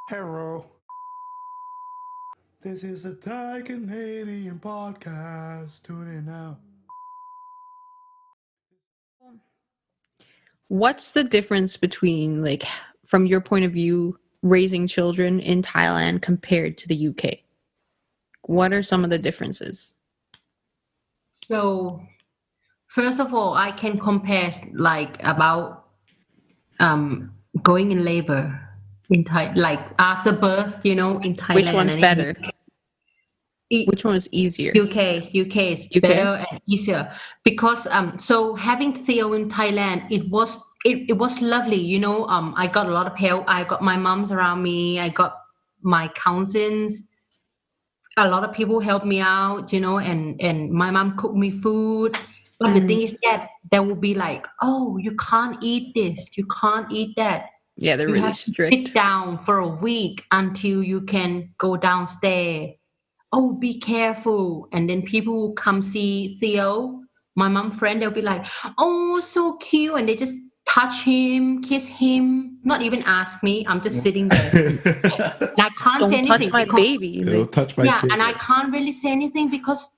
Hello. This is a Thai Canadian podcast. Tune in now. What's the difference between, like, from your point of view, raising children in Thailand compared to the UK? What are some of the differences? So first of all, I can compare like about going in labor in Thai, like after birth, in Which Thailand one's and in better? Which one is easier? UK is UK? better and easier because so having Theo in Thailand, it was lovely, I got a lot of help. I got my mom's around me, I got my cousins, a lot of people helped me out, and my mom cooked me food. But the thing is that there will be like, oh, you can't eat this, you can't eat that. Yeah, they're You really have to strict. sit down for a week until you can go downstairs. Oh, be careful. And then people will come see Theo, my mom friend, they'll be like, oh, so cute. And they just touch him, kiss him, not even ask me. I'm just sitting there. And I can't say Don't touch anything my because baby. It'll touch my kid. and I can't really say anything because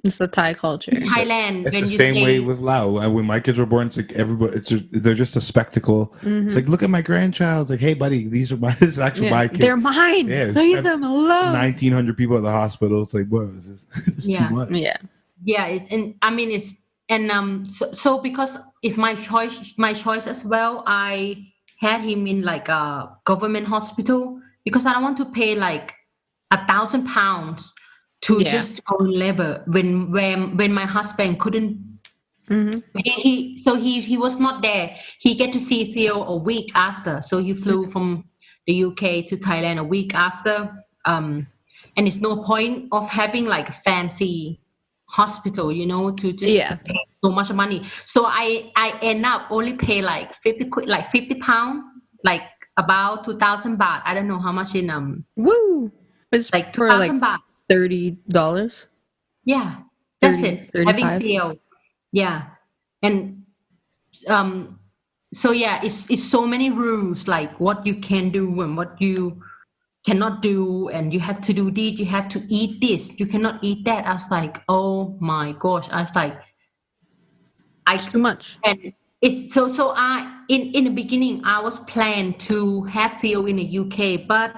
It's the Thai culture. in Thailand, It's when the you same say, way with Lau. When my kids were born, it's like everybody. They're just a spectacle. It's like, look at my grandchild. It's like, hey, buddy, this is actually my kid. They're mine. Yeah, Leave them alone. 1,900 people at the hospital. It's like, what is this? It's Yeah. too much. Yeah, and I mean it's and so because it's my choice as well. I had him in like a government hospital because I don't want to pay like £1,000 to just go in labor when my husband couldn't. He was not there. He get to see Theo a week after. So he flew from the UK to Thailand a week after. And it's no point of having like a fancy hospital, to just pay so much money. So I end up only pay like 50 quid, like £50, like about 2,000 baht. I don't know how much in Woo! It's like for 2,000 like baht. $30. Yeah, that's 30, it. 35. Having Theo. Yeah. And so yeah, it's so many rules, like what you can do and what you cannot do, and you have to do this, you have to eat this, you cannot eat that. I was like, oh my gosh. I was like, It's too much. and it's so I in the beginning I was planned to have Theo in the UK, but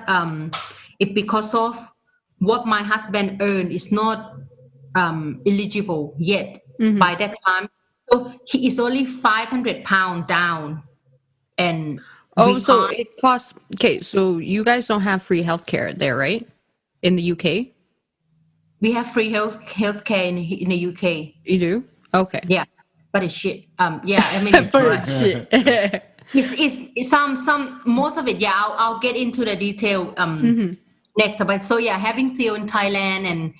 it because of what my husband earned is not eligible yet by that time. So he is only £500 down, and So it costs. Okay, so you guys don't have free healthcare there, right? In the UK, we have free healthcare in the UK. you do. Okay. Yeah, but it's shit. Yeah, I mean, it's shit. it's some most of it. Yeah, I'll get into the detail next. But so yeah, having Theo in Thailand, and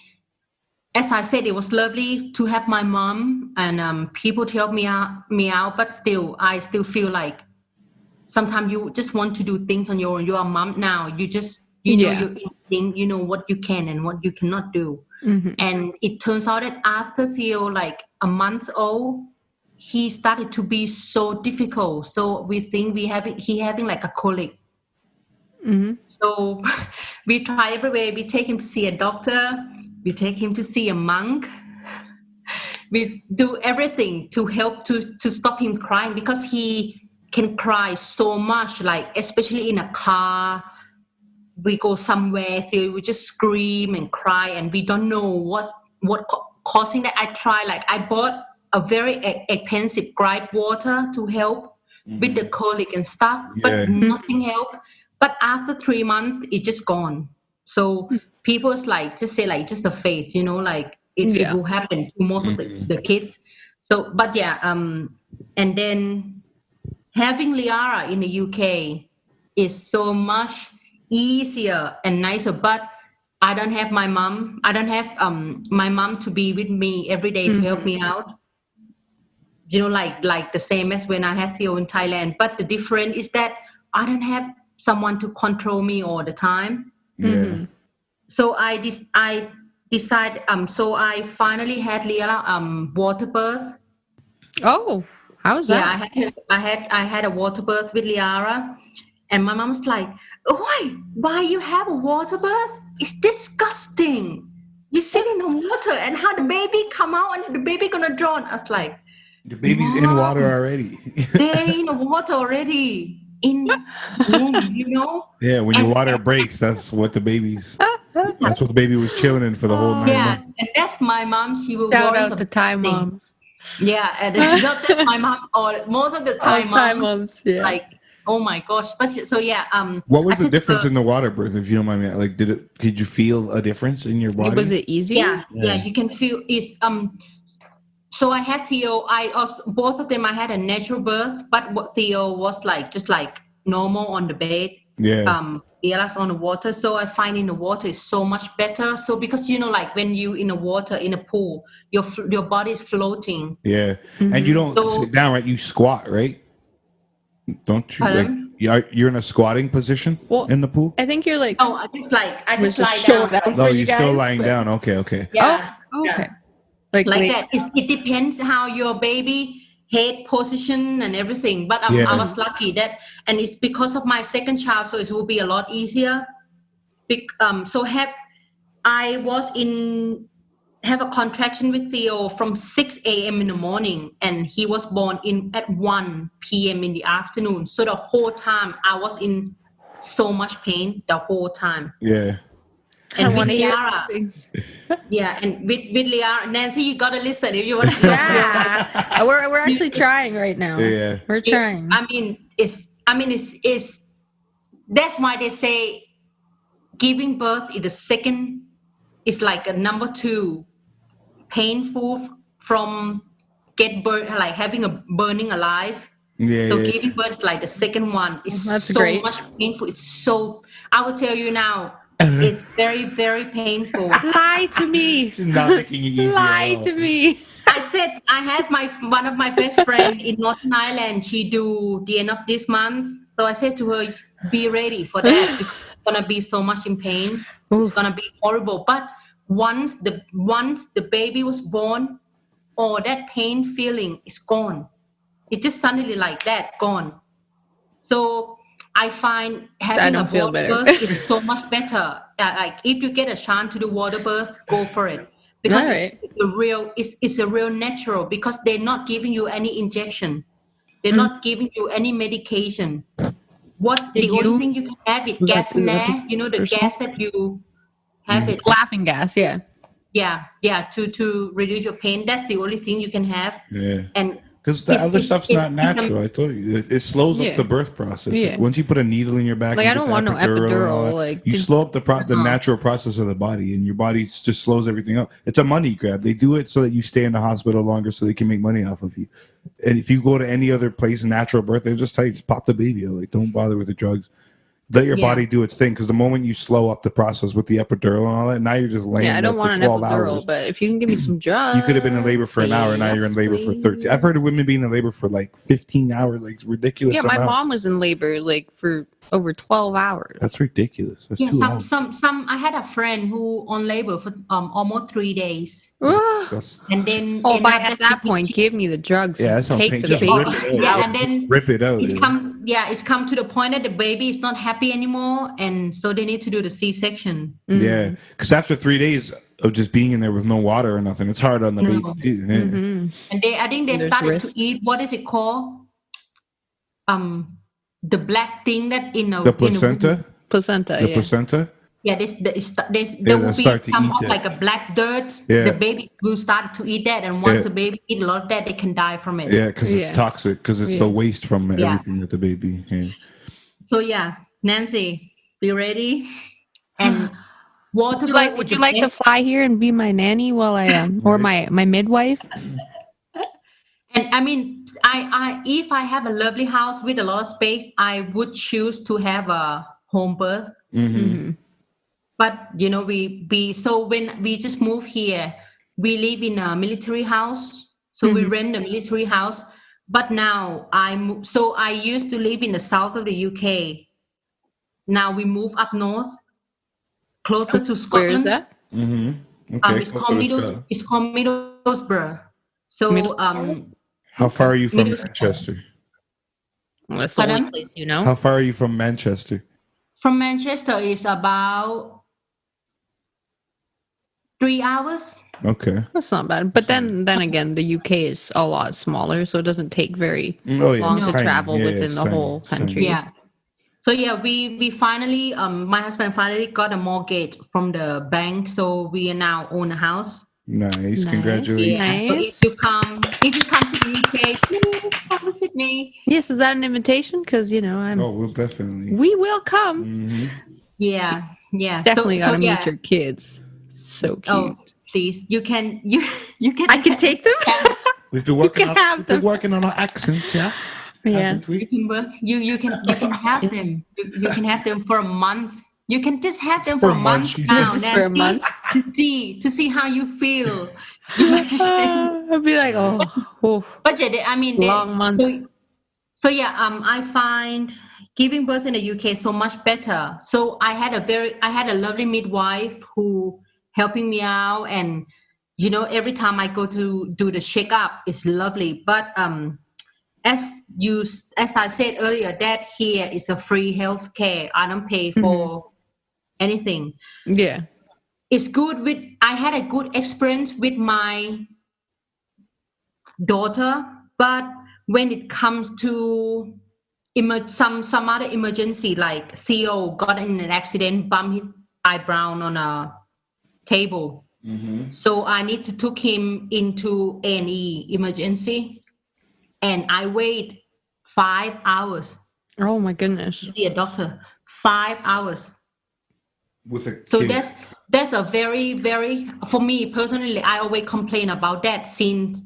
as I said, it was lovely to have my mom and people to help me out. But still, I still feel like sometimes you just want to do things on your own. You're a mom now. You just know your instinct. You know what you can and what you cannot do. And it turns out that after Theo, like a month old, he started to be so difficult. So we think he having like a colic. So we try every way. We take him to see a doctor. We take him to see a monk. We do everything to help to stop him crying, because he can cry so much, like especially in a car. We go somewhere, so we just scream and cry, and we don't know what causing that. I bought a very expensive gripe water to help with the colic and stuff, but nothing helped. But after 3 months, it just gone. So people's like just say like just a faith, like it will happen to most of the kids. So, but yeah, and then having Liara in the UK is so much easier and nicer. But I don't have my mom. I don't have my mom to be with me every day to help me out. Like the same as when I had Theo in Thailand. But the difference is that I don't have someone to control me all the time. So I decided. So I finally had Liara water birth. Oh, how's that? Yeah, I had a water birth with Liara, And my mom's like, why you have a water birth? It's disgusting. You sit in the water and how the baby come out and the baby gonna drown. I was like, The baby's in water already. they're in the water already. In womb, Yeah, when your water breaks, that's what the baby was chilling in for the whole 9 months. And that's my mom. She will Shout worry out to Thai moms. Yeah, and it's not just my mom, or most of the time, Thai moms. Yeah. Like, oh my gosh. But so yeah. What was the difference in the water birth, if you don't mind me? Like, did you feel a difference in your body? Was it easier? Yeah. You can feel it's So I had Theo. Both of them. I had a natural birth, but what Theo was just like normal on the bed. Yeah. Relax on the water. So I find in the water is so much better. So because like when you in the water in a pool, your body is floating. Yeah, and you don't sit down, right? You squat, right? Don't you? Pardon? You're in a squatting position in the pool. I think you're like. Oh, I just lie down. No, you're still lying down. Okay. Yeah. Okay. Like that. It depends how your baby head position and everything. But I was lucky that, and it's because of my second child, so it will be a lot easier. I was have a contraction with Theo from 6 a.m. in the morning, and he was born at 1 p.m. in the afternoon. So the whole time I was in so much pain the whole time. Yeah. And with Liara, and with Liara, Nancy, you gotta listen if you want to. Yeah, we're actually trying right now. Yeah, we're trying. It's that's why they say giving birth is the second. It's like a number 2, painful from like having a burning alive. Yeah. So giving birth is like the second one. It's so great. much painful. It's so. I will tell you now. It's very, very painful. Lie to me. It's not making it easy. Lie to me. I said I had one of my best friend in Northern Ireland. She do the end of this month. So I said to her, be ready for that. It's gonna be so much in pain. It's gonna be horrible. But once the baby was born, that pain feeling is gone. It just suddenly like that gone. So I find having a water birth is so much better. Like if you get a chance to do water birth, go for it, because it's a real natural. Because they're not giving you any injection, they're not giving you any medication. The only thing you can have is gas in there. The gas that you have it. Laughing gas, yeah. To reduce your pain. That's the only thing you can have. Yeah. And because the other stuff's not natural. I told you, it slows up the birth process. Yeah. Like once you put a needle in your back, like I don't want no epidural. You slow up the natural process of the body, and your body just slows everything up. It's a money grab. They do it so that you stay in the hospital longer, so they can make money off of you. And if you go to any other place, natural birth, they just tell you just pop the baby. Like don't bother with the drugs. Let your body do its thing, because the moment you slow up the process with the epidural and all that, now you're just laying there for 12 hours. But if you can give me some drugs, you could have been in labor for an hour, and now you're in labor for 13. I've heard of women being in labor for like 15 hours, like ridiculous. Yeah, my mom was in labor like for over 12 hours. That's ridiculous. That's some. I had a friend who on labor for almost 3 days, and then at that point, give me the drugs. Yeah, that's take the baby. And then rip it out. It's come to the point that the baby is not happy anymore, and so they need to do the C-section. Yeah, because after 3 days of just being in there with no water or nothing, it's hard on the baby too. Yeah. And I think they started to eat, what is it called? The black thing that the placenta. The placenta. Yeah, there will be like a black dirt. Yeah. The baby will start to eat that, and once the baby eat a lot of that, they can die from it. Yeah, because it's toxic. Because it's the waste from everything with the baby. Yeah. So Nancy, be ready. And water. Would you like to fly here and be my nanny while I am, or my midwife? And I mean, I if I have a lovely house with a lot of space, I would choose to have a home birth. But when we just moved here, we live in a military house, so we rent a military house. But now I used to live in the south of the UK. Now we move up north, closer to Scotland. Where is that? Okay, it's called Middlesbrough. So how far are you from Manchester? Well, that's the only Pardon? place you know. How far are you from Manchester? From Manchester is about 3 hours. Okay. That's not bad. But then again, the UK is a lot smaller, so it doesn't take very Oh yeah, long it's to tiny. travel Yeah, within it's the tiny. whole It's tiny. country. Yeah. So yeah, we finally my husband finally got a mortgage from the bank, so we now own a house. Nice. Nice. Congratulations. Yeah. So Nice. if you come to the UK, please come visit me. Yes, is that an invitation? Because Oh, we'll definitely. we will come. Mhm. Yeah. Yeah. Definitely so gotta meet yeah. your kids. So cute. Oh, please. You can I can take them. We've been working can on have we've been them. working on our accents, yeah. Yeah. Haven't we? You can work. You can have them. You can have them for a month. You can just have them for a month she now, said. Just for a Nancy, month. to see how you feel. Imagine. I'd be like, oh, But yeah, I mean, long month. So yeah, I find giving birth in the UK so much better. So I had a lovely midwife who helping me out, and every time I go to do the checkup, it's lovely. But as I said earlier, that here is a free health care. I don't pay for anything. Yeah. It's good I had a good experience with my daughter, but when it comes to some other emergency, like Theo got in an accident, bumped his eyebrow on a table. So I need to took him into A&E emergency, and I wait 5 hours Oh my goodness. to see a doctor. 5 hours. With a So kid. that's a very, very, for me personally, I always complain about that since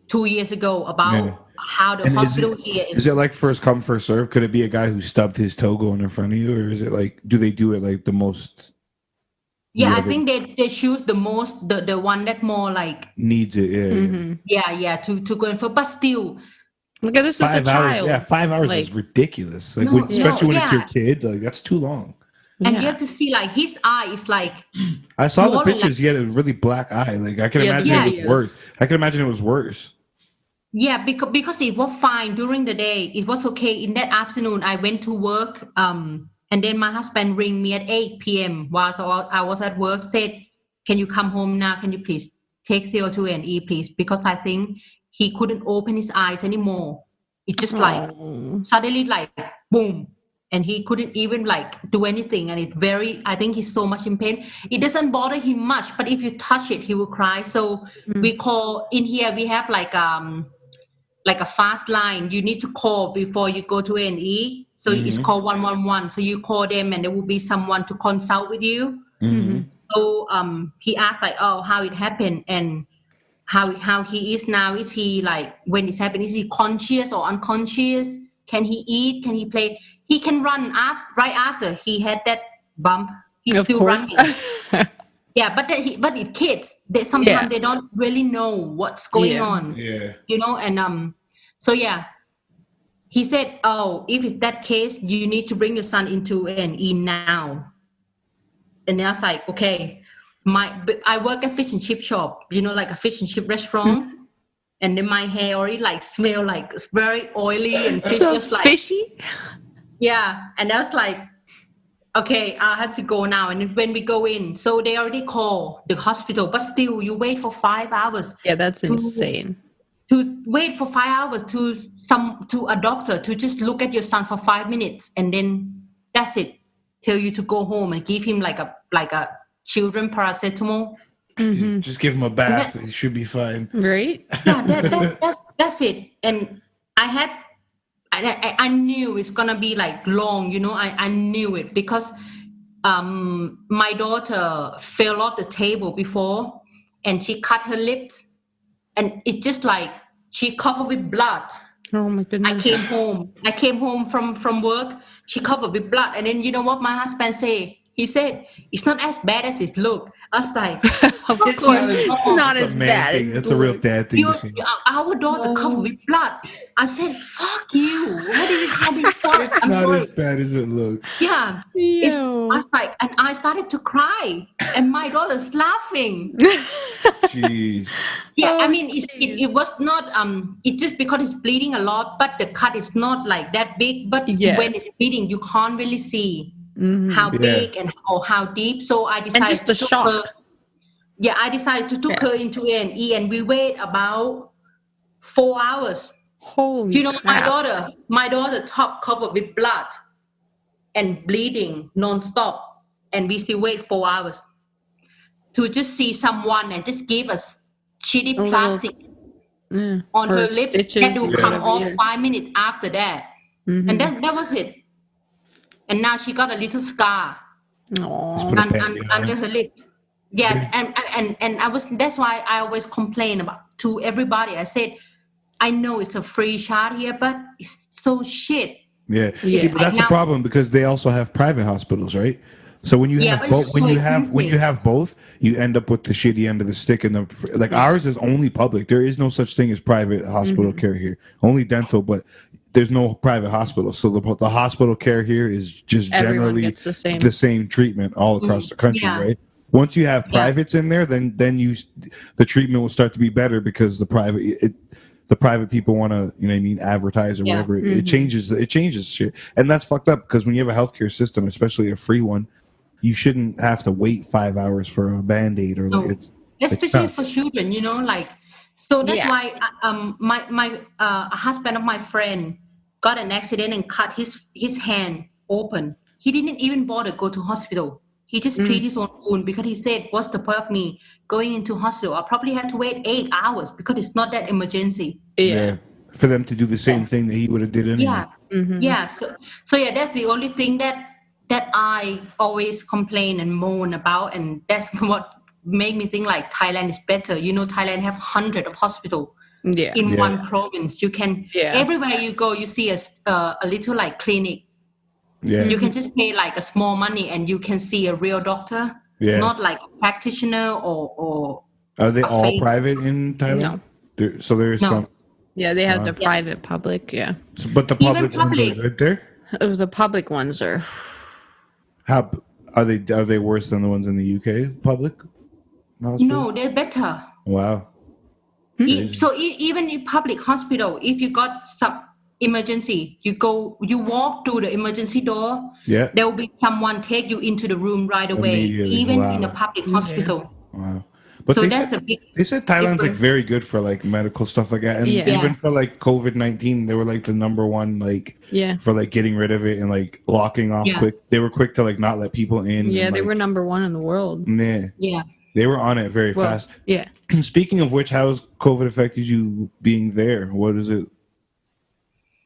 2 years ago about Yeah. how the And hospital here is it like first come first serve? Could it be a guy who stubbed his toe going in front of you, or is it like do they do it like the most? Yeah, I whoever think they choose the most the one that more like needs it. Yeah, to go in for, but still Look at this is a 5 hours. child. Yeah, 5 hours Like, is ridiculous. Like No, especially when it's your yeah. kid. Like that's too long. and you yeah. have to see like his eye is like I saw the swollen, pictures. He had a really black eye. Like I can Yeah, the imagine it was videos. worse. I can imagine it was worse. yeah, because it was fine during the day. It was okay. In that afternoon, I went to work. And then my husband rang me at 8 p.m. whilst I was at work. Said, "Can you come home now? Can you please take Theo to A&E, please? Because I think he couldn't open his eyes anymore. It just like suddenly like boom, and he couldn't even like do anything. And I think he's so much in pain. It doesn't bother him much, but if you touch it, he will cry. So we call in here. We have like a fast line you need to call before you go to A&E. So it's called 111. So you call them and there will be someone to consult with you. So he asked like, oh, how it happened and how he is now. Is he like, when it's happened, is he conscious or unconscious? Can he eat? Can he play? He can run right after he had that bump. He's Of still course. running. Yeah, but it kids, sometimes they don't really know what's going on. Yeah. And so yeah, he said, oh, if it's that case, you need to bring your son into A&E now. And I was like, okay, I work at fish and chip shop, like a fish and chip restaurant. And then my hair already like smell like it's very oily and fish Smells just like fishy. yeah. And I was like, okay, I have to go now. And when we go in, so they already call the hospital, but still you wait for 5 hours. Yeah, that's insane. To wait for 5 hours to a doctor to just look at your son for 5 minutes, and then that's it. Tell you to go home and give him like a children paracetamol. Just give him a bath. He should be fine. Right? Yeah, that's it. And I knew it's gonna be like long, I knew it because my daughter fell off the table before and she cut her lips, and it just like she covered with blood. Oh my goodness. I came home from work, she covered with blood, and then you know what my husband said? He said, it's not as bad as it looked. I was like, Of "Fuck course, you." it's not It's as a man bad. thing. as That's a real like- dad thing to say. Our daughter covered with blood. I said, "Fuck you! What is it? How do you stop?" It's I'm not sorry. as bad as it looks. Yeah, Yo. I was like, and I started to cry, and my daughter's laughing. Jeez. Yeah, I Oh, mean, it was not it just because it's bleeding a lot, but the cut is not like that big. But Yeah. when it's bleeding, you can't really see Mhm. how Yeah. big and or how deep. So I decided just the to took shock. her. Yeah, I decided to took Yeah. her into A&E, and we wait about 4 hours. Holy You know, crap. my daughter top covered with blood and bleeding non-stop, and we still wait 4 hours to just see someone and just give us shitty A little- plastic on or her lips stitches that will or come whatever, off yeah. 5 minutes after that. Mhm. And that was it. And now she got a little scar Just put Aw. a band-aid on under it. her lips. Yeah, and I was, that's why I always complain about to everybody. I said, I know it's a free shot here, but it's so shit. Yeah. Yeah. See, but that's the Now- problem because they also have private hospitals, right? So when you Yeah, have but both, it's when so you have expensive. both, you end up with the shitty end of the stick. And like ours is only public. There is no such thing as private hospital care here. Only dental, but there's no private hospital. So the hospital care here is just Everyone generally gets the same. treatment all across the country, Yeah. right? Once you have Yeah. privates in there, then the treatment will start to be better because the private people want to, you know what I mean, advertise or Yeah. whatever. It changes shit. And that's fucked up because when you have a healthcare system, especially a free one, you shouldn't have to wait 5 hours for a Band-Aid or like No. it's Especially tough. for children, you know, like, so that's Yeah. why my husband of my friend got an accident and cut his hand open. He didn't even bother go to hospital. He just treated his own wound because he said, what's the point of me going into hospital? I probably have to wait 8 hours because it's not that emergency. Yeah. For them to do the same thing that he would have did anyway. Yeah. Yeah. So yeah, that's the only thing that I always complain and moan about, and that's what made me think like Thailand is better. You know, Thailand have hundreds of hospitals Yeah. in Yeah. one province. You can everywhere you go, you see a little like clinic. Yeah. You can just pay like a small money and you can see a real doctor, Yeah. not like a practitioner or Are they a all fake- private in Thailand? No. So there's No. some, Yeah, they have the private public, yeah. but the Even public ones are public. good there. The public ones are How are they worse than the ones in the UK public? hospital? No, they're better. Wow. Even in public hospital, if you got some emergency, you walk through the emergency door. Yeah. There will be someone take you into the room right away, Immediately. even Wow. in a public hospital. Wow. But So they that's said, the big they said Thailand's like difference. very good for like medical stuff like that, and Yeah. even for like COVID-19, they were like the number one like yeah. for like getting rid of it and like locking off Yeah. quick. They were quick to like not let people in. Yeah, and, they like, were number one in the world. Nah, Yeah. they were on it very Well, fast. yeah. Speaking of which, how has COVID affected you being there? What is it?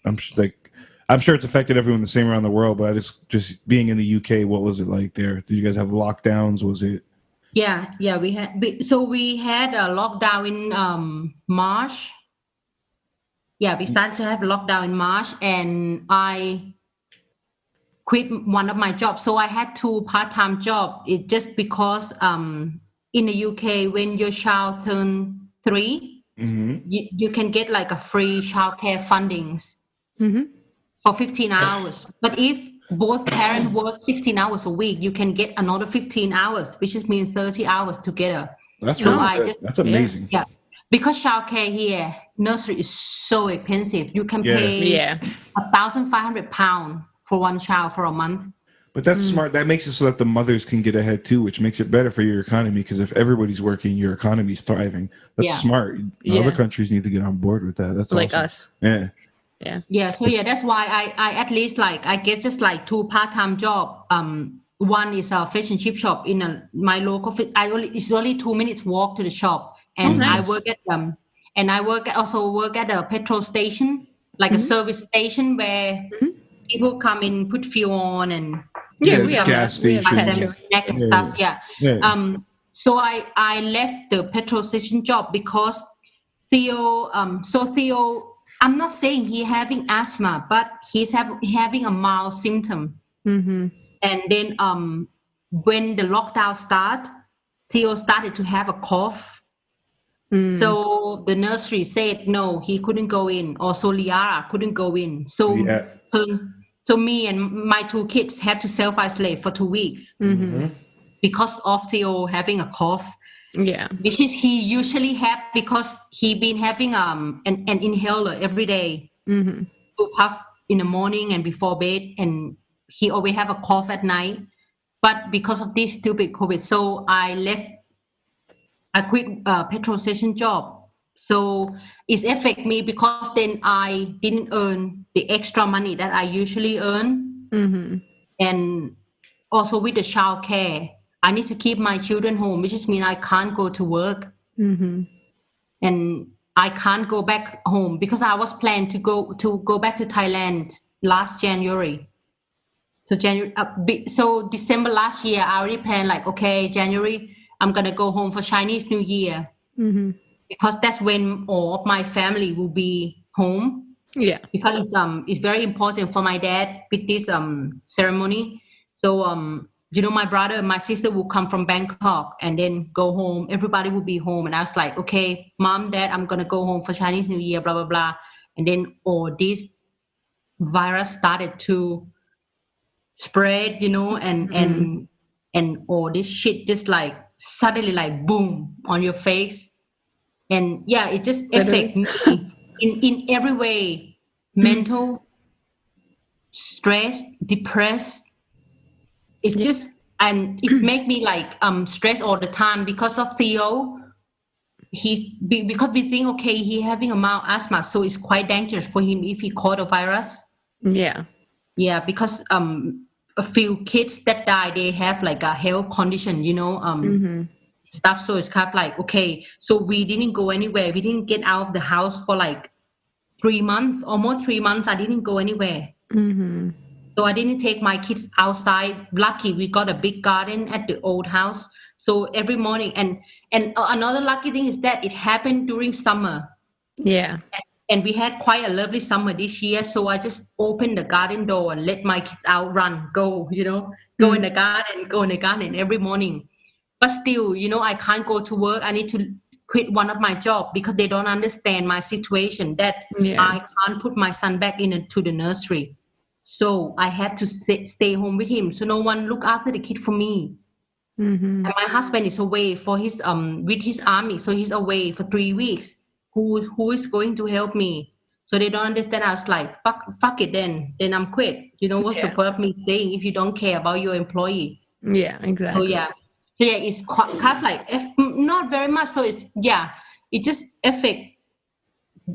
I'm sure it's affected everyone the same around the world, but I just being in the UK, what was it like there? Did you guys have lockdowns? Was it? Yeah, we had a lockdown in March. Yeah, we started to have lockdown in March, and I quit one of my jobs. So I had 2 part-time jobs. It just because in the UK, when your child turn 3, you can get like a free childcare fundings for 15 hours. But if both parents work 16 hours a week, you can get another 15 hours, which just means 30 hours together. That's So really I good. just- That's amazing. Yeah, because childcare here, nursery is so expensive. You can Yeah. pay Yeah. £1,500 for one child for a month. But that's smart. That makes it so that the mothers can get ahead too, which makes it better for your economy. Because if everybody's working, your economy's thriving. That's Yeah. smart. Yeah. Other countries need to get on board with that. That's Like awesome. us. Yeah. Yeah, so yeah, that's why I at least like I get just like 2 part-time job. One is a fish and chip shop in my local. It's only 2 minutes walk to the shop, and nice. I work at also work at a petrol station, like a service station where people come in, put fuel on, and Yeah, Yeah, we it's have gas that. We have station. petrol. snack and Yeah, stuff. Yeah. Yeah. So I left the petrol station job because Theo. I'm not saying he having asthma, but he's having a mild symptom. Mm-hmm. And then when the lockdown start, Theo started to have a cough. So the nursery said no, he couldn't go in. Also, Liara couldn't go in. So, so me and my 2 kids had to self-isolate for 2 weeks because of Theo having a cough. Yeah. Which is he usually have because he been having an inhaler every day to puff in the morning and before bed, and he always have a cough at night. But because of this stupid COVID, so I quit petrol station job. So it affect me because then I didn't earn the extra money that I usually earn. And also with the child care, I need to keep my children home, which means I can't go to work. And I can't go back home because I was planned to go back to Thailand last January. So December last year, I already planned like, okay, January, I'm going to go home for Chinese New Year because that's when all of my family will be home. Yeah. Because it's very important for my dad with this ceremony. So, my brother and my sister will come from Bangkok and then go home. Everybody will be home. And I was like, okay, Mom, Dad, I'm going to go home for Chinese New Year, blah, blah, blah. And then this virus started to spread, and all this shit just like suddenly like boom on your face. And yeah, it just affects me in every way, mental, stressed, depressed. It just, and it make me like stressed all the time because of Theo. Because we think, okay, he having a mild asthma, so it's quite dangerous for him if he caught a virus. Yeah, because a few kids that die, they have like a health condition, stuff. So it's kind of like, okay, so we didn't go anywhere. We didn't get out of the house for like 3 months, almost 3 months. I didn't go anywhere. So I didn't take my kids outside. Lucky we got a big garden at the old house. So every morning, and another lucky thing is that it happened during summer. Yeah. And we had quite a lovely summer this year. So I just opened the garden door and let my kids out, go in the garden every morning. But still, I can't go to work. I need to quit one of my jobs because they don't understand my situation that I can't put my son back into the nursery. So I had to stay home with him. So no one look after the kid for me. And my husband is away for his with his army. So he's away for 3 weeks. Who is going to help me? So they don't understand. I was like, fuck it then I'm quit. What's the point of me staying if you don't care about your employee? Yeah, exactly. So yeah, it's kind of like not very much. So it's it just affect.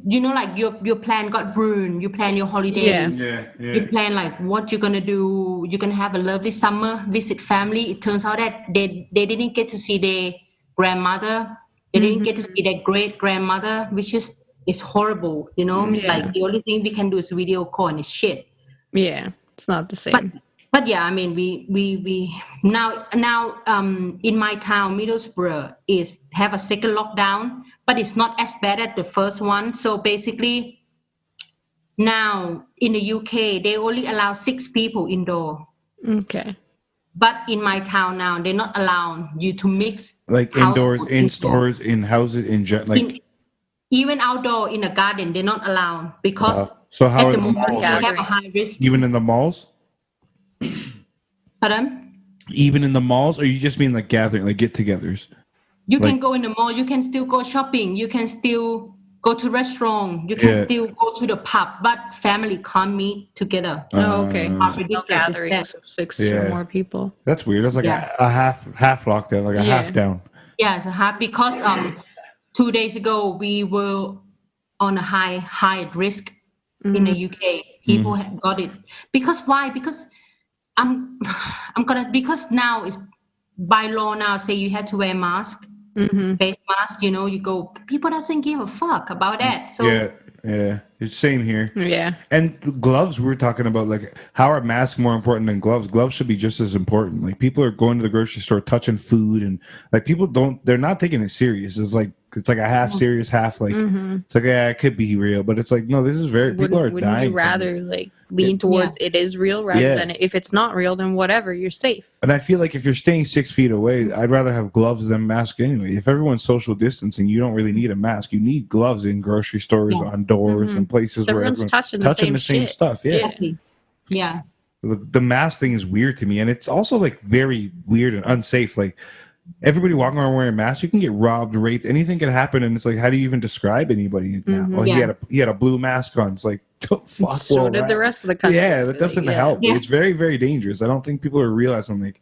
Like your plan got ruined. You plan your holidays. You plan like what you're gonna do. You're gonna have a lovely summer, visit family. It turns out that they didn't get to see their grandmother. They didn't get to see their great grandmother, which is horrible. Like the only thing we can do is video call and it's shit. Yeah, it's not the same. But yeah, I mean, we now in my town, Middlesbrough is have a second lockdown, but it's not as bad as the first one. So basically, now in the UK, they only allow 6 people indoor. Okay. But in my town now, they're not allowing you to mix. Like indoors, in stores, in houses, even outdoor in a garden, they're not allowed because so how at are the the moment malls? they have a high risk. Even in the malls? Pardon? Even in the malls, or you just mean like gathering, like get-togethers? You can go in the mall. You can still go shopping. You can still go to restaurant. You can still go to the pub, but family can't meet together. Okay. How ridiculous No is gatherings that? of 6 or more people. That's weird. That's like a half lockdown, like a half down. Yeah, it's a half because 2 days ago we were on a high risk in the UK. People have got it because why? Because because now it's by law now say you have to wear mask, face mask. You go. People doesn't give a fuck about that. So yeah, it's same here. Yeah, and gloves. We're talking about like how are masks more important than gloves? Gloves should be just as important. Like people are going to the grocery store, touching food, and like people they're not taking it serious. It's like it's like a half serious, half like it's like it could be real, but it's like no, this is very people are wouldn't dying. you rather like lean towards it is real rather than if it's not real, then whatever, you're safe. And I feel like if you're staying 6 feet away, I'd rather have gloves than mask anyway. If everyone's social distancing, you don't really need a mask. You need gloves in grocery stores, on doors, and places where everyone's everyone's touching the same shit. stuff. Yeah. The mask thing is weird to me, and it's also like very weird and unsafe. Like everybody walking around wearing masks, you can get robbed, raped, anything can happen, and it's like, how do you even describe anybody now? Well, he had a blue mask on. It's like, fuck. So did the rest of the country. Yeah, that doesn't help. Yeah. It's very, very dangerous. I don't think people are realizing like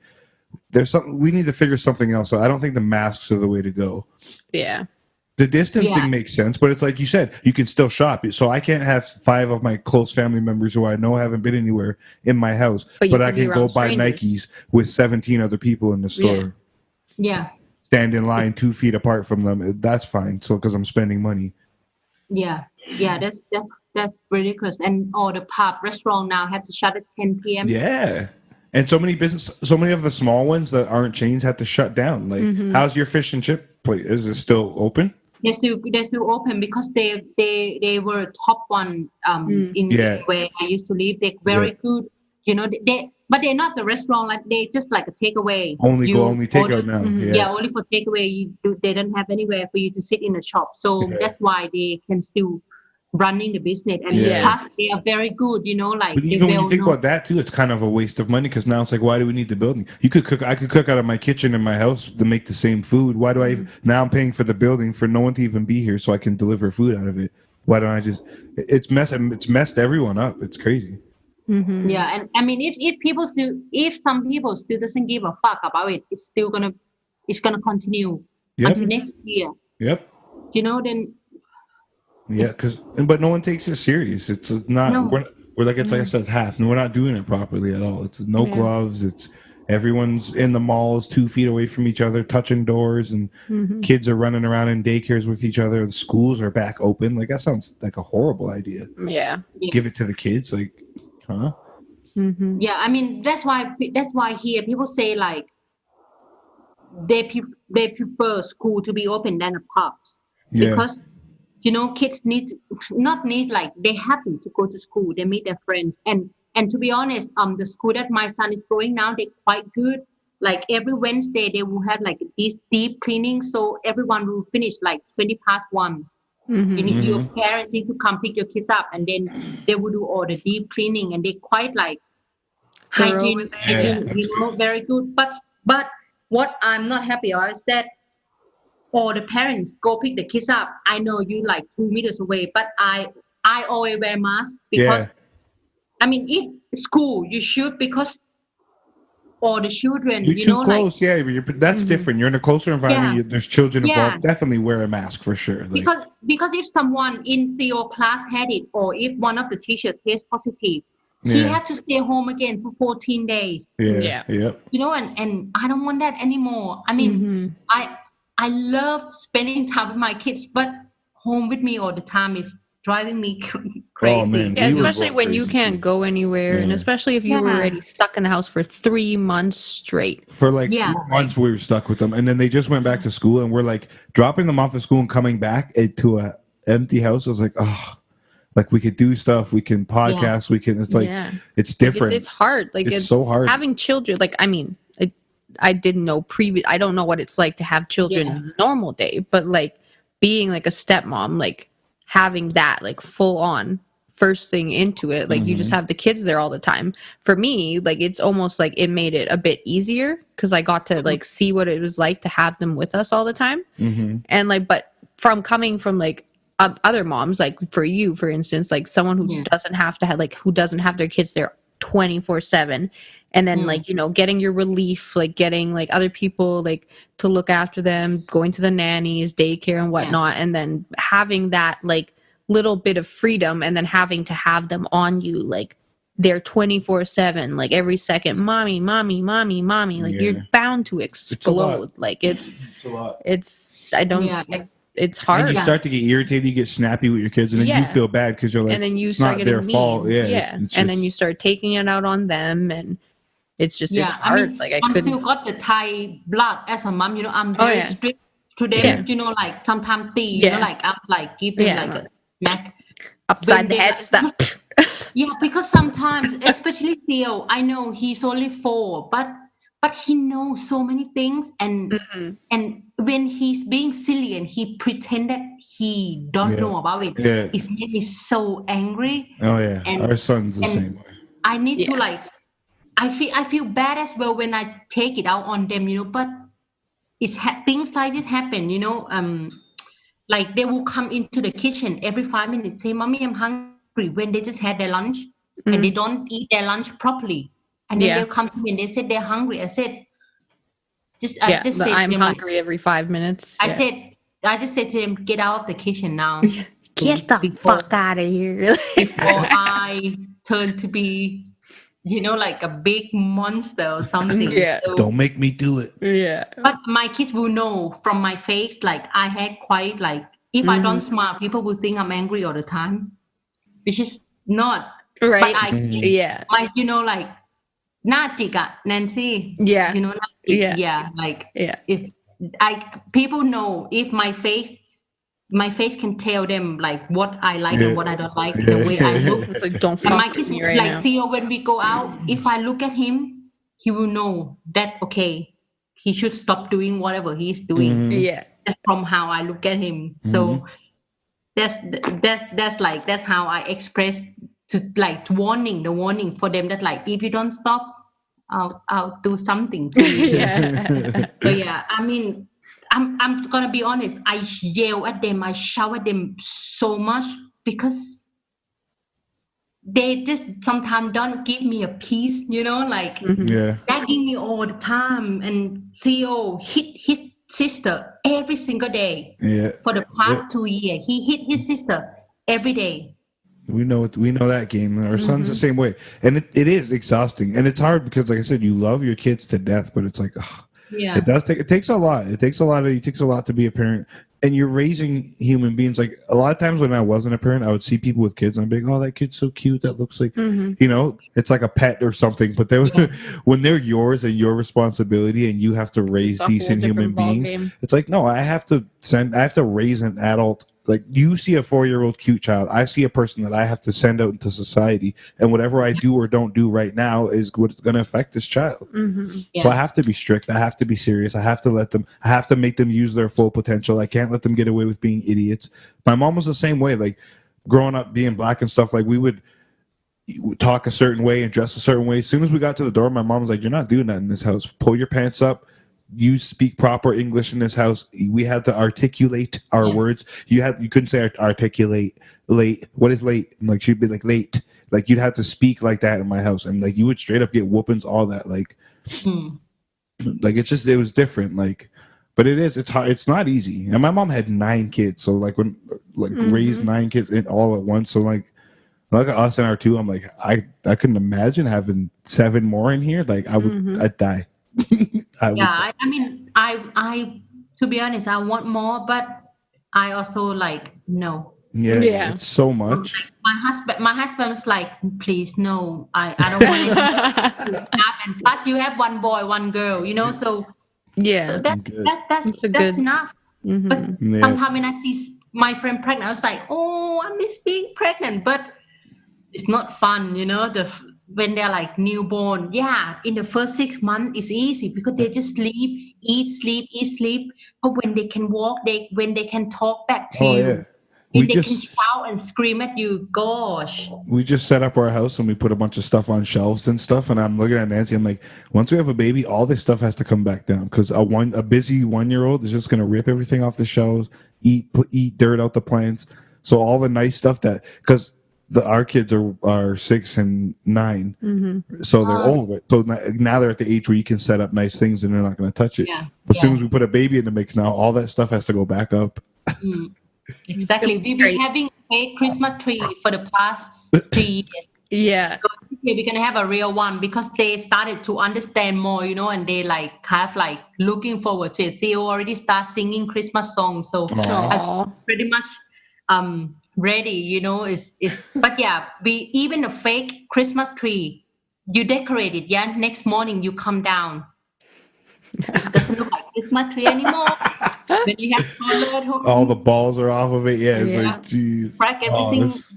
there's something we need to figure something else out. I don't think the masks are the way to go. Yeah. The distancing makes sense, but it's like you said, you can still shop. So I can't have 5 of my close family members who I know haven't been anywhere in my house, but I can go buy Nikes with 17 other people in the store. Yeah. Stand in line 2 feet apart from them. That's fine. So because I'm spending money. Yeah. That's ridiculous. And all the pub restaurant now have to shut at 10 p.m. Yeah. And so many of the small ones that aren't chains have to shut down. Like, how's your fish and chip place? Is it still open? They're still open because they were top one in where I used to live. They're very good, you know. But they're not the restaurant, like they just like a takeaway. Only takeout now. Yeah, only for takeaway. They don't have anywhere for you to sit in the shop, so that's why they can still running the business. And plus, they are very good, you know. Like but even when you think about that too, it's kind of a waste of money because now it's like, why do we need the building? I could cook out of my kitchen in my house to make the same food. Why do now I'm paying for the building for no one to even be here so I can deliver food out of it? Why don't I just? It's messed everyone up. It's crazy. Yeah, and I mean, if some people still doesn't give a fuck about it, it's gonna continue until next year. Yep. You know, then. Yeah, but no one takes it serious. It's not. We're like it's like I said, it's half, and we're not doing it properly at all. It's no gloves. It's everyone's in the malls 2 feet away from each other, touching doors, and kids are running around in daycares with each other. The schools are back open. Like that sounds like a horrible idea. Yeah. Give it to the kids, like, huh? Yeah, I mean that's why here people say like they prefer school to be open than a pubs because. You know, kids like they happen to go to school. They meet their friends, and to be honest, the school that my son is going now, they're quite good. Like every Wednesday, they will have like this deep cleaning, so everyone will finish like 1:20. Your parents need to come pick your kids up, and then they will do all the deep cleaning, and they quite like hygiene, you know, very good. But what I'm not happy about is that. Or the parents go pick the kids up. I know you like 2 meters away, but I always wear mask because, I mean, if school you should because, or the children, you're too close. Like, that's different. You're in a closer environment. There's children involved. Definitely wear a mask for sure. Like, because if someone in your class had it, or if one of the teachers tests positive, he had to stay home again for 14 days. Yeah. You know, and I don't want that anymore. I mean, I love spending time with my kids, but home with me all the time is driving me crazy. Oh, man. Yeah, especially when you can't go anywhere, and especially if you were already stuck in the house for 3 months straight. For like 4 months, we were stuck with them, and then they just went back to school, and we're like dropping them off at school and coming back to a empty house. I was like, oh, like we could do stuff, we can podcast, we can. It's like it's different. It's hard. Like it's so hard having children. Like I mean. I didn't know I don't know what it's like to have children normal day, but like being like a stepmom, like having that like full on first thing into it, like you just have the kids there all the time. For me, like it's almost like it made it a bit easier because I got to like see what it was like to have them with us all the time. And like, but from coming from like other moms, like for you, for instance, like someone who doesn't have to have like who doesn't have their kids there 24/7. And then like, you know, getting your relief, like getting like other people like to look after them, going to the nannies, daycare and whatnot. And then having that like little bit of freedom and then having to have them on you, like they're 24/7, like every second, mommy, like you're bound to explode. Like it's a lot. It's hard. And you start to get irritated, you get snappy with your kids, and then you feel bad because you're like, and then you start getting mean. Fault. And then you start taking it out on them, and it's just it's hard. I mean, I still got the Thai blood as a mom. You know, I'm very strict to them, like sometimes like up, like give them like a smack upside the head, just that. Yeah, because sometimes, especially Theo, I know he's only 4, but he knows so many things, and when he's being silly and he pretend that he don't know about it, it's made me so angry. Oh yeah, and our son's the same way. I need to like, I feel bad as well when I take it out on them, but it's things like this happen, like they will come into the kitchen every 5 minutes, say, "Mommy, I'm hungry," when they just had their lunch and they don't eat their lunch properly, and then they'll come to me and they said they're hungry. I said, I just said, "I'm hungry," every 5 minutes. I just said to them, "Get out of the kitchen now, get the fuck out of here," before I turn to be, like a big monster or something. So, don't make me do it. But my kids will know from my face, like I had quite like, if I don't smile, people will think I'm angry all the time, which is not right. But I like, like Najika, Nancy. Like it's people know if my face can tell them like what I like and what I don't like, the way I look. It's like, don't fuck with me right like now. Theo, when we go out, if I look at him, he will know that he should stop doing whatever he's doing. That's from how I look at him. So that's how I express to like the warning for them that like, if you don't stop, I'll do something to you. So I mean, I'm gonna be honest, I yell at them, I shout at them so much because they just sometimes don't give me a peace, like nagging me all the time. And Theo hit his sister every single day for the past 2 years. He hit his sister every day. We know that game. Our son's the same way, and it is exhausting, and it's hard because, like I said, you love your kids to death, but it's like, it takes a lot. It takes a lot to be a parent, and you're raising human beings. Like a lot of times when I wasn't a parent, I would see people with kids, and I'd be like, "Oh, that kid's so cute. That looks like, it's like a pet or something." But then when they're yours and your responsibility, and you have to raise decent human beings, it's like, no, I have to raise an adult. Like you see a 4-year-old cute child, I see a person that I have to send out into society, and whatever I do or don't do right now is what's going to affect this child. So I have to be strict. I have to be serious. I have to make them use their full potential. I can't let them get away with being idiots. My mom was the same way. Like growing up being black and stuff, like we would talk a certain way and dress a certain way. As soon as we got to the door, my mom was like, "You're not doing that in this house. Pull your pants up. You speak proper English in this house." We had to articulate our words. You couldn't say articulate late. What is late? And like she'd be like late. Like you'd have to speak like that in my house, and like you would straight up get whoopings, all that. Like, like it was different. Like, but it's hard. It's not easy. And my mom had 9 kids, so like raised 9 kids in all at once. So like us and our 2, I'm like I couldn't imagine having 7 more in here. Like I'd die. I mean, I to be honest, I want more, but I also like no. It's so much. Like my husband was like, "Please, no, I don't want it to happen." Plus, you have 1 boy, 1 girl, so that's enough. But sometimes when I see my friend pregnant, I was like, "Oh, I miss being pregnant," but it's not fun, when they're like newborn. In the first 6 months it's easy because they just sleep, eat, sleep. But when they can walk, when they can talk back to you, when they can shout and scream at you, gosh. We just set up our house and we put a bunch of stuff on shelves and stuff, and I'm looking at Nancy, I'm like, once we have a baby, all this stuff has to come back down because a busy 1-year-old is just going to rip everything off the shelves, eat dirt out the plants. So all the nice stuff because our kids are 6 and 9, so they're older. So now they're at the age where you can set up nice things and they're not going to touch it. But as soon as we put a baby in the mix, now all that stuff has to go back up. Exactly. We've been having a fake Christmas tree for the past 3 years. So we're going to have a real one because they started to understand more, and they like have like looking forward to it. Theo already started singing Christmas songs, so I'm pretty much ready, but we even a fake Christmas tree, you decorate it, next morning you come down, It doesn't look like Christmas tree anymore. When you have toddler at home, All the balls are off of it. Yeah, it's Yeah. like, jeez. crack everything. this-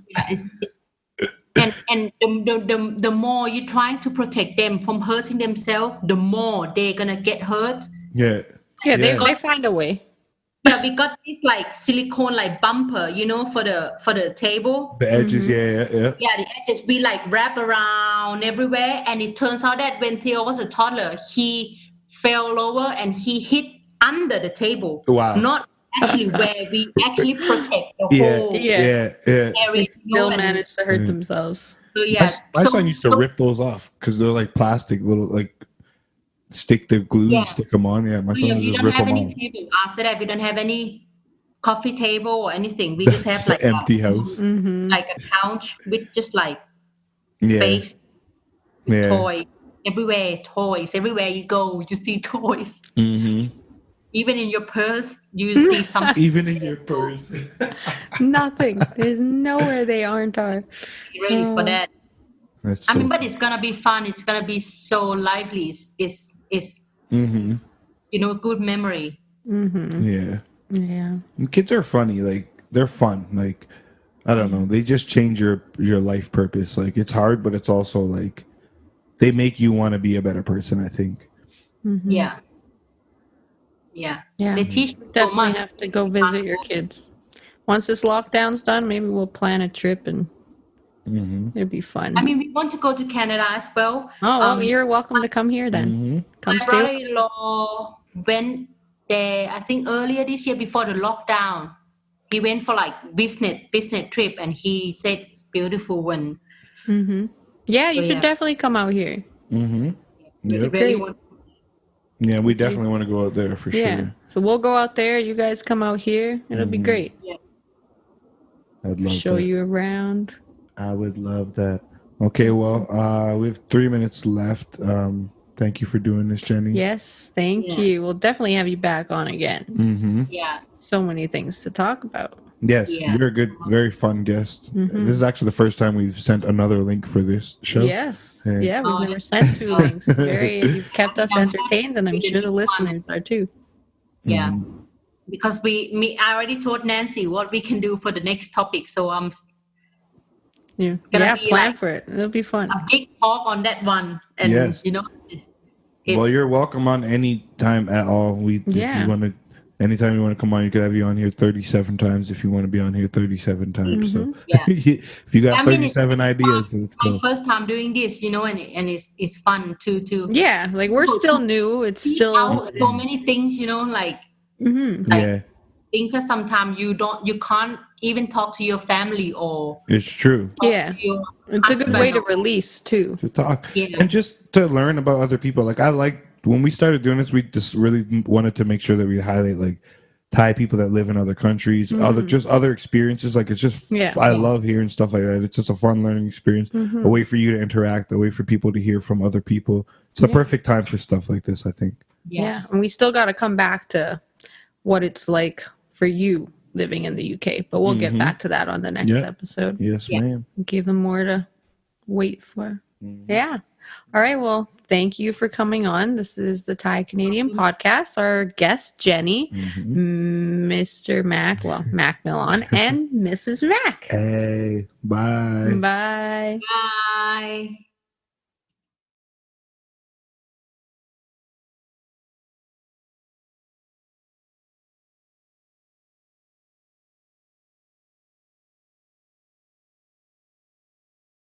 And the more you're trying to protect them from hurting themselves, the more they're gonna get hurt. yeah. Yeah, they Yeah. find a way. Yeah, we got this like silicone like bumper, for the table. The edges, yeah. Yeah, the edges we like wrap around everywhere, and it turns out that when Theo was a toddler, he fell over and he hit under the table. Wow. Not actually where we actually protect the Yeah. whole Yeah. area. They still and- manage to hurt themselves. So yeah, My so- son used to rip those off because they're like plastic, little like stick the glue, Yeah. and stick them on. Yeah, my son would we just don't rip have them any off. table. After that, we don't have any coffee table or anything. We just have Just like an empty house. like a couch with just like Yeah, space, yeah. toys everywhere. Toys everywhere you go, you see toys. Mm-hmm. Even in your purse, you see something. Even in your purse. Nothing. There's nowhere they aren't are. Ready for that. That's I mean, so but it's gonna be fun. It's gonna be so lively. It's Mm-hmm. good memory. Yeah. Yeah. And kids are funny. Like they're fun. Like I don't know. They just change your life purpose. Like it's hard, but it's also like they make you want to be a better person. I think. Yeah. Yeah. They teach you so Definitely much. have to go visit your kids. Once this lockdown's done, maybe we'll plan a trip and it'll be fun. I mean, we want to go to Canada as well. well, you're welcome to come here then. Come My stay. brother-in-law went there, I think earlier this year before the lockdown. He went for like business trip, and he said it's beautiful when Yeah, you So, should yeah. definitely come out here. Mm-hmm. he Yep. really Great. wants. Yeah, we definitely want to go out there for Yeah. sure. So we'll go out there. You guys come out here. It'll be great. I'd love Show that. you around. I would love that. Okay, well, we have 3 minutes left. Thank you for doing this, Jenny. Yes, thank Yeah. you. We'll definitely have you back on again. Mm-hmm. Yeah. So many things to talk about. Yes, Yeah. you're a good, very fun guest. This is actually the first time we've sent another link for this show. Yes. Yeah. Yeah, we've Oh, never that's sent 2 links. You've kept us entertained, and I'm sure the listeners are too. Yeah. Because I already told Nancy what we can do for the next topic. So Yeah, Gonna be plan like- for it. It'll be fun. a big talk on that one. And Yes. Well, you're welcome on any time at all. If Yeah. you want to, anytime you want to come on, you could have you on here 37 times if you want to be on here 37 times. So Yeah. if you got I mean, 37 ideas, let's my go. first time doing this, and it's fun to Yeah, like we're still new. It's see still out so many things, like Yeah, things that sometimes you can't even talk to your family or it's true. talk Yeah. to your It's a good way to husband. release too. To talk Yeah. and just to learn about other people. Like I like when we started doing this, we just really wanted to make sure that we highlight like Thai people that live in other countries, other experiences. Like it's just, Yeah. I love hearing stuff like that. It's just a fun learning experience, a way for you to interact, a way for people to hear from other people. It's the perfect time for stuff like this, I think. Yeah, and we still got to come back to what it's like for you living in the UK, but we'll get back to that on the next episode. Yes, Yeah. ma'am. Give them more to wait for. Yeah. All right. Well, thank you for coming on. This is the Thai Canadian podcast. Our guest, Jenny, Mr. Mac Milan, and Mrs. Mac. Hey, bye. Bye. Bye.